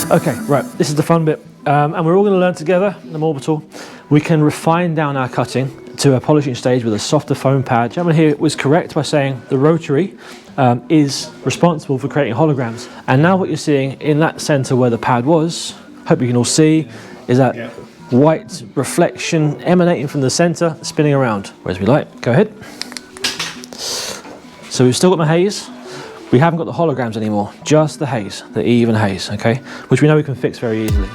Okay, right, this is the fun bit. And we're all going to learn together in the Orbital. We can refine down our cutting to a polishing stage with a softer foam pad. The gentleman here was correct by saying the rotary is responsible for creating holograms. And now what you're seeing in that center where the pad was, hope you can all see, is that white reflection emanating from the center, spinning around. Whereas we like, go ahead. So we've still got the haze. We haven't got the holograms anymore, just the haze, the even haze, okay? Which we know we can fix very easily.